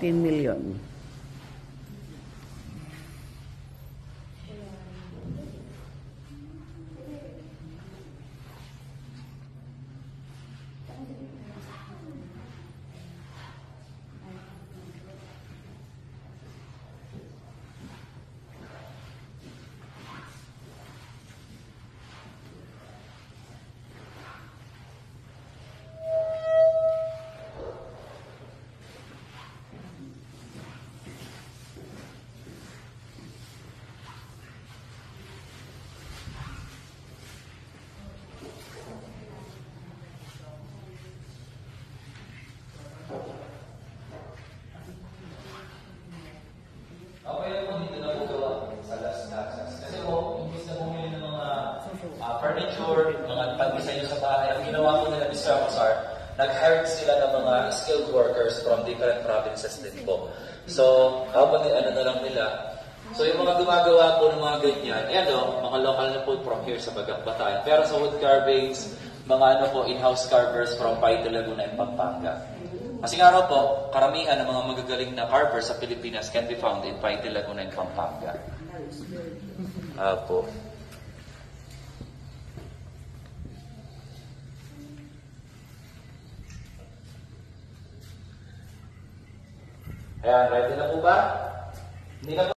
10 million. Okay po, dito na po gawa sa Las Casas. Kasi po, imbis na bumili ng mga furniture, mga pag-design sa bahay, ang ginawa po nila Mr. Amosar, nag-hire sila ng mga skilled workers from different provinces din po. So, habang ano na lang nila, so yung mga gumagawa po ng mga ganyan, ayan o, mga local na po from here sa Bataan. Pero sa wood carvings, mga ano po, in-house carvers from Paite, Laguna, and Pampanga. Kasi nga raw po, karamihan ng mga magagaling na carvers sa Pilipinas can be found in Paite, Laguna, and Pampanga. Po. Ayan, ready na po ba? Hindi na po.